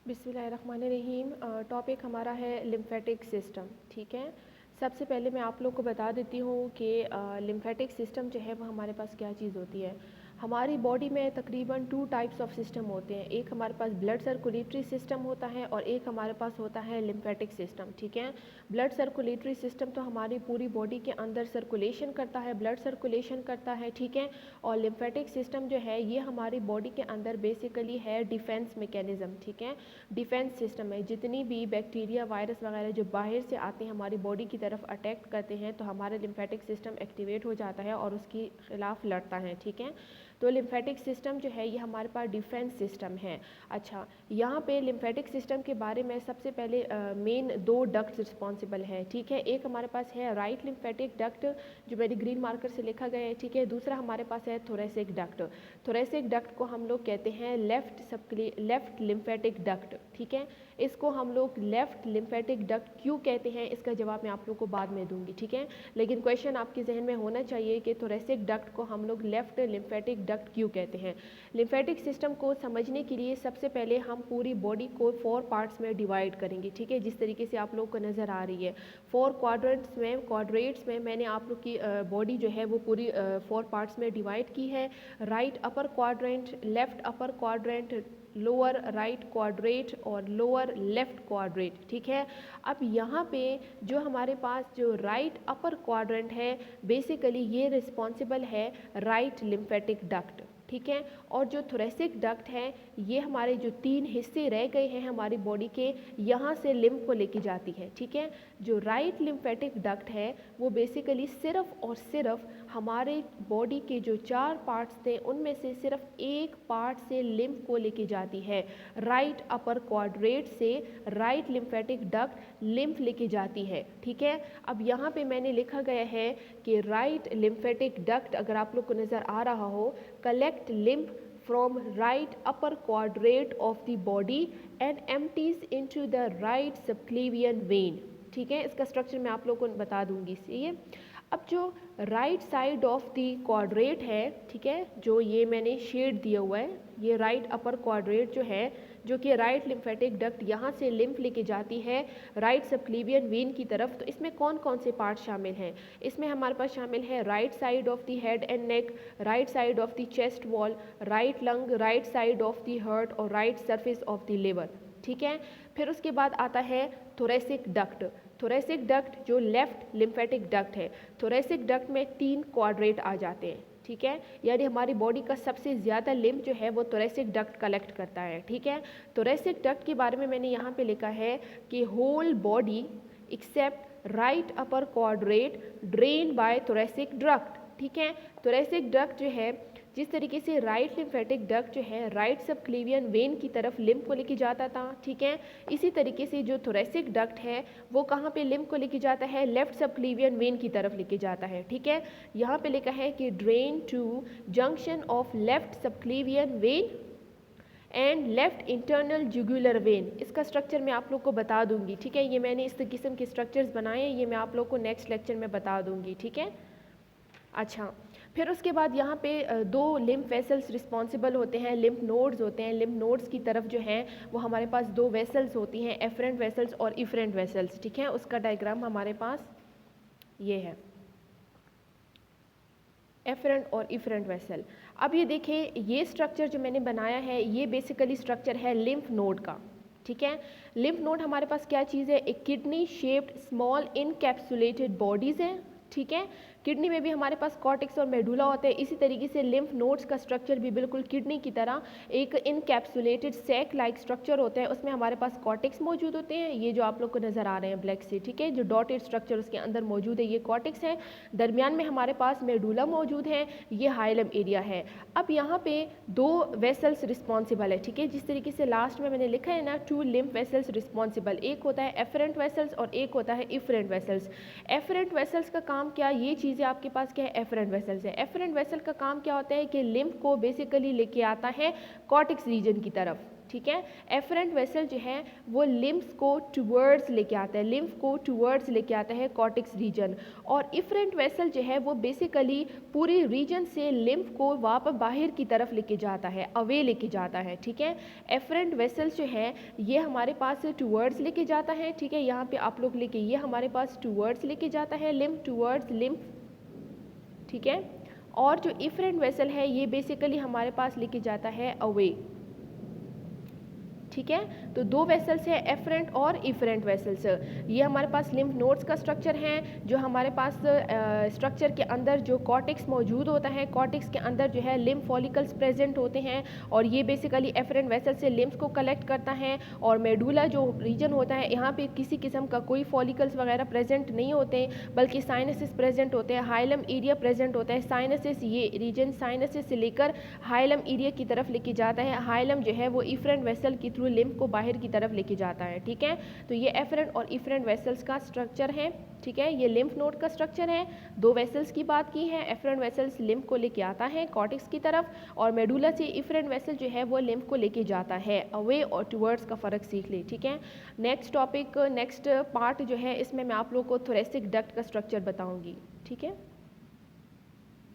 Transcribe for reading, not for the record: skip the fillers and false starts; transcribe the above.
बिस्मिल्लाहिर्रहमानिर्रहीम। टॉपिक हमारा है लिम्फेटिक सिस्टम। ठीक है, सबसे पहले मैं आप लोग को बता देती हूँ कि लिम्फेटिक सिस्टम जो है वो हमारे पास क्या चीज़ होती है। हमारी बॉडी में तकरीबन 2 टाइप्स ऑफ सिस्टम होते हैं। एक हमारे पास ब्लड सर्कुलेटरी सिस्टम होता है और एक हमारे पास होता है लिम्फेटिक सिस्टम। ठीक है, ब्लड सर्कुलेटरी सिस्टम तो हमारी पूरी बॉडी के अंदर सर्कुलेशन करता है, ब्लड सर्कुलेशन करता है। ठीक है, और लिम्फेटिक सिस्टम जो है ये हमारी बॉडी के अंदर बेसिकली है डिफेंस मैकेनिज़्म। ठीक है, डिफेंस सिस्टम है। जितनी भी बैक्टीरिया, वायरस वगैरह जो बाहर से आते हैं हमारी बॉडी की तरफ अटैक करते हैं तो हमारा लिम्फेटिक सिस्टम एक्टिवेट हो जाता है और उसके खिलाफ लड़ता है। ठीक है, तो लिम्फेटिक सिस्टम जो है ये हमारे पास डिफेंस सिस्टम है। अच्छा, यहाँ पे लिम्फेटिक सिस्टम के बारे में सबसे पहले मेन 2 डक्ट रिस्पॉन्सिबल है। ठीक है, एक हमारे पास है राइट लिम्फेटिक डक्ट जो मेरी ग्रीन मार्कर से लिखा गया है। ठीक है, दूसरा हमारे पास है थोरेसिक डक्ट। थोरेसिक डक्ट को हम लोग कहते हैं लेफ्ट लिम्फेटिक डक्ट। ठीक है, इसको हम लोग लेफ्ट लिम्फेटिक डक्ट क्यों कहते हैं इसका जवाब मैं आप लोग को बाद में दूंगी। ठीक है, लेकिन क्वेश्चन आपके जहन में होना चाहिए कि थोरेसिक डक्ट को हम लोग लेफ्ट लिम्फेटिक डक्ट क्यों कहते हैं। लिम्फेटिक सिस्टम को समझने के लिए सबसे पहले हम पूरी बॉडी को 4 पार्ट्स में डिवाइड करेंगे। ठीक है, जिस तरीके से आप लोग को नज़र आ रही है 4 क्वाड्रेंट्स में मैंने आप लोग की बॉडी जो है वो पूरी 4 पार्ट्स में डिवाइड की है। Right upper quadrant, left upper quadrant, lower right quadrant और लोअर लेफ्ट क्वाड्रेंट। ठीक है, अब यहाँ पे जो हमारे पास जो राइट अपर क्वाड्रेंट है बेसिकली ये रिस्पॉन्सिबल है राइट लिम्फेटिक डक्ट। ठीक है, और जो थोरेसिक डक्ट है ये हमारे जो 3 हिस्से रह गए हैं हमारी बॉडी के, यहाँ से लिम्फ को लेके जाती है। ठीक है, जो राइट लिम्फेटिक डक्ट है वो बेसिकली सिर्फ और सिर्फ हमारे बॉडी के जो 4 पार्ट्स थे उनमें से सिर्फ एक पार्ट से लिम्फ को लेके जाती है। राइट अपर क्वाड्रेंट से राइट लिम्फेटिक डक्ट लिम्फ लेके जाती है। ठीक है, अब यहाँ पे मैंने लिखा गया है कि राइट लिम्फेटिक डक्ट अगर आप लोग को नज़र आ रहा हो, collect lymph from right upper quadrant of the body and empties into the right subclavian vein। ठीक है, इसका स्ट्रक्चर मैं आप लोगों को बता दूंगी। सही है, अब जो right side of the quadrant है, ठीक है, जो ये मैंने शेड दिया हुआ है, ये राइट अपर क्वाड्रेंट जो है जो कि राइट लिम्फेटिक डक्ट यहाँ से लिम्फ लेके जाती है राइट सबक्लेवियन वेन की तरफ। तो इसमें कौन कौन से पार्ट शामिल हैं? इसमें हमारे पास शामिल है right side of the head and neck, right side of the chest wall, right lung, right side of the heart और right surface of the liver. ठीक है, फिर उसके बाद आता है थोरेसिक डक्ट। थोरेसिक डक्ट जो लेफ्ट लिम्फेटिक डक्ट है, थोरेसिक डक्ट में 3 क्वाड्रेंट आ जाते हैं। ठीक है, यानी हमारी बॉडी का सबसे ज़्यादा लिम्फ जो है वो थोरेसिक डक्ट कलेक्ट करता है। ठीक है, थोरेसिक डक्ट के बारे में मैंने यहाँ पे लिखा है कि whole body except right upper quadrant drain by thoracic duct. ठीक है, थोरेसिक डक्ट जो है जिस तरीके से राइट लिम्फेटिक डक्ट जो है राइट सबक्लेवियन वेन की तरफ लिम्फ को लेके जाता था, ठीक है, इसी तरीके से जो थोरेसिक डक्ट है वो कहाँ पे लिम्फ को लेके जाता है? लेफ्ट सबक्लेवियन वेन की तरफ लेके जाता है। ठीक है, यहाँ पे लिखा है कि drain to junction of left subclavian vein and left internal jugular vein. इसका स्ट्रक्चर मैं आप लोग को बता दूंगी। ठीक है, ये मैंने इस किस्म के स्ट्रक्चर्स बनाए हैं, ये मैं आप लोग को नेक्स्ट लेक्चर में बता दूंगी। ठीक है, अच्छा, फिर उसके बाद यहाँ पे 2 लिम्फ वेसल्स रिस्पॉन्सिबल होते हैं, लिम्फ नोड्स होते हैं। लिम्फ नोड्स की तरफ जो हैं वो हमारे पास 2 वेसल्स होती हैं, एफरेंट वेसल्स और इफरेंट वेसल्स। ठीक है, उसका डायग्राम हमारे पास ये है, एफरेंट और इफरेंट वेसल। अब ये देखें, ये स्ट्रक्चर जो मैंने बनाया है ये बेसिकली स्ट्रक्चर है लिम्फ नोड का। ठीक है, लिम्फ नोड हमारे पास क्या चीज़ है? एक kidney shaped small encapsulated bodies हैं। ठीक है, किडनी में भी हमारे पास कॉर्टेक्स और मेडुला होते हैं। इसी तरीके से लिम्फ नोड्स का स्ट्रक्चर भी बिल्कुल किडनी की तरह एक इनकैप्सुलेटेड सैक लाइक स्ट्रक्चर होता है। उसमें हमारे पास कॉर्टेक्स मौजूद होते हैं, ये जो आप लोग को नज़र आ रहे हैं ब्लैक से। ठीक है, जो डॉटेड स्ट्रक्चर उसके अंदर मौजूद है ये कॉर्टेक्स है। दरमियान में हमारे पास मेडुला मौजूद है, ये हाइलम एरिया है। अब यहाँ पे 2 वेसल्स रिस्पॉन्सिबल है। ठीक है, जिस तरीके से लास्ट में मैंने लिखा है ना 2 लिम्फ वेसल्स रिस्पॉन्सिबल, एक होता है एफरेंट वेसल्स और एक होता है इफरेंट वेसल्स। एफरेंट वेसल्स का काम क्या, ये चीज़ें आपके पास क्या है? एफरेंट वेसल्स है। एफरेंट वेसल का काम क्या होता है कि लिम्फ को बेसिकली लेके आता है कॉर्टेक्स रीजन की तरफ। ठीक है। एफरेंट वेसल जो है वो लिम्फ्स को टुवर्ड्स लेके आता है, लिम्फ को टुवर्ड्स लेके आता है कॉर्टेक्स रीजन, और इफरेंट वेसल जो है वो बेसिकली पूरी रीजन से लिम्फ को वापस बाहर की तरफ लेके जाता है, अवे लेके जाता है, ठीक है। एफरेंट वेसल्स जो है ये हमारे पास टुवर्ड्स लेके जाता है, ठीक है। यहाँ पे आप लोग लेके, ये हमारे पास टुवर्ड्स लेके जाता है लिम्फ, टुवर्ड्स लिम्फ, ठीक है। और जो इफरेंट वेसल है ये बेसिकली हमारे पास लेके जाता है अवे, ठीक है। तो दो वेसल्स हैं, एफरेंट और इफरेंट वेसल्स। ये हमारे पास लिम्फ नोड्स का स्ट्रक्चर है, जो हमारे पास स्ट्रक्चर के अंदर जो कॉर्टेक्स मौजूद होता है, कॉर्टेक्स के अंदर जो है लिम्फ फॉलिकल्स प्रेजेंट होते हैं, और ये बेसिकली एफरेंट वेसल से लिम्फ को कलेक्ट करता है। और मेडुला जो रीजन होता है, यहाँ पे किसी किस्म का कोई फॉलिकल्स वगैरह प्रेजेंट नहीं होते, बल्कि साइनसिस प्रेजेंट होते हैं, हाइलम एरिया प्रेजेंट होता है। साइनसिस, ये रीजन साइनसिस से लेकर हाइलम एरिया की तरफ लेके जाता है। हाइलम जो है वो इफरेंट वेसल की थ्रू लिम्फ को बाहर की तरफ लेके जाता है, ठीक है। तो ये एफरेंट और इफरेंट वेसल्स का स्ट्रक्चर है, ठीक है। ये लिम्फ नोड का स्ट्रक्चर है। दो वेसल्स की बात की है, एफरेंट वेसल्स लिम्फ को लेके आता है कॉर्टेक्स की तरफ, और मेडुला से इफरेंट वेसल जो है वो लिम्फ को लेके जाता है अवे और टुवर्ड्स का फ़र्क सीख ले, ठीक है। नेक्स्ट टॉपिक, नेक्स्ट पार्ट जो है इसमें मैं आप लोग को थोरेसिक डक्ट का स्ट्रक्चर बताऊंगी, ठीक है।